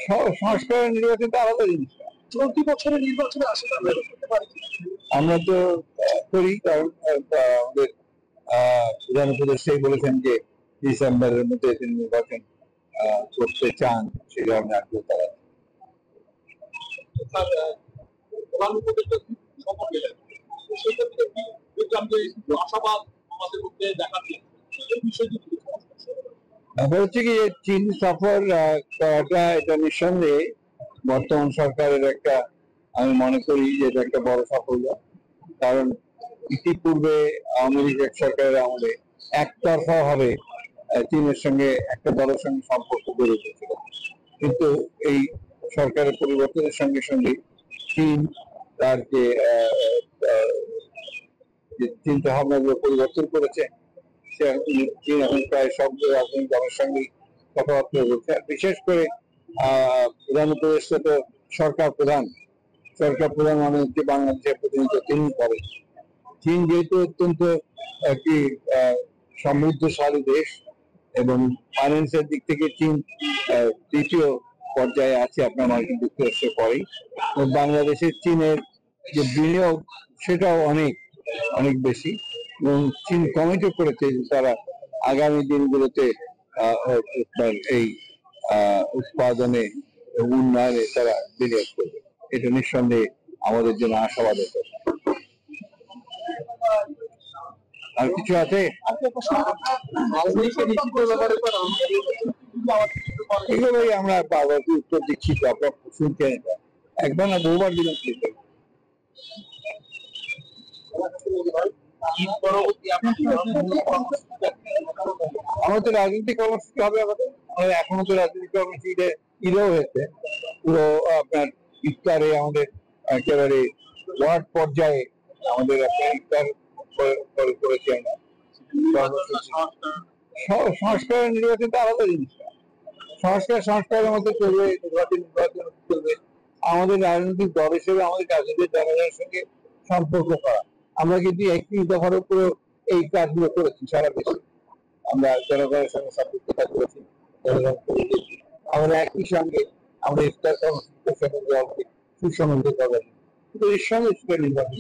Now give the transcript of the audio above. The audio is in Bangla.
সংস্কার নির্বাচন তো আলাদা জিনিস। চলতি বছরের নির্বাচনে আসলে আমরা করতে পারি, আমরা তো করি, কারণ আমাদের প্রধান উপদেষ্টাই বলেছেন যে ডিসেম্বরের মধ্যে তিনি নির্বাচন করতে চান, সেই ধরনের আগ্রহ তারা। প্রধান উপদেষ্টা শপথ নিলেন, সেক্ষেত্রে কি দেখলাম যে আশাবাদ আমাদের মধ্যে দেখা দিয়েছে এই বিষয়টি। ব্যাপার হচ্ছে কি, চীন সফর করাটা এটা নিঃসন্দেহে বর্তমান সরকারের একটা, আমি মনে করি যে এটা একটা বড় সাফল্য। কারণ ইতিপূর্বে আওয়ামী লীগ সরকারের আমলে একতরফা ভাবে চীনের সঙ্গে একটা দলের সঙ্গে সম্পর্ক গড়ে উঠেছিল, কিন্তু এই সরকারের পরিবর্তনের সঙ্গে সঙ্গে চীন তার যে চিন্তা ভাবনাগুলো পরিবর্তন করেছে। চীন এখন প্রায় সব রাজনৈতিক দলের সঙ্গে কথাবার্তা বলছে। বিশেষ করে প্রধান উপদেষ্টা তো সরকার প্রধান মানে হচ্ছে বাংলাদেশের প্রতিনিধিত্ব তিনি করেন। চীন যেহেতু অত্যন্ত একটি সমৃদ্ধশালী দেশ এবং ফাইন্যান্সের দিক থেকে চীন তৃতীয় পর্যায়ে আছে আপনার মার্কিন যুক্তরাষ্ট্রের পরেই। বাংলাদেশের চীনের যে বিনিয়োগ সেটাও অনেক অনেক বেশি, এবং চীন কমিটও করেছে যে তারা আগামী দিনগুলোতে এই উৎপাদনে উন্নয়নে তারা বিনিয়োগ করবে। এটা নিঃসন্দেহে আমাদের জন্য আশাবাদের কথা। আর কিছু আছে এগুলোই আমরা বাবাকে উত্তর দিচ্ছি, তো আপনার শুনছেন একবার না বহুবার দিলাম। আমাদের রাজনৈতিক কর্মসূচি হবে, আমাদের এখনো তো রাজনৈতিক কর্মসূচি ঈদেও হয়েছে। পুরো আপনার ইফতারে আমাদের একেবারে ওয়ার্ড পর্যায়ে আমাদের আপনার ইফতার করেছি আমরা। সংস্কার নির্বাচন তো আলাদা জিনিস। সংস্কারের মধ্যে চলবে, নির্বাচন চলবে। আমাদের রাজনৈতিক দল হিসেবে আমাদের রাজনৈতিক জনগণের সঙ্গে সম্পর্ক করা। আমরা কিন্তু একটি দফার উপরে এই কাজগুলো করেছি সারা দেশে। আমরা জনগণের সঙ্গে সম্পৃক্ততা করেছি, আমরা একই সঙ্গে আমরা ইফতার কর্মসূচির সঙ্গে সুসংহত করবেন, কিন্তু এর সঙ্গে নির্বাচন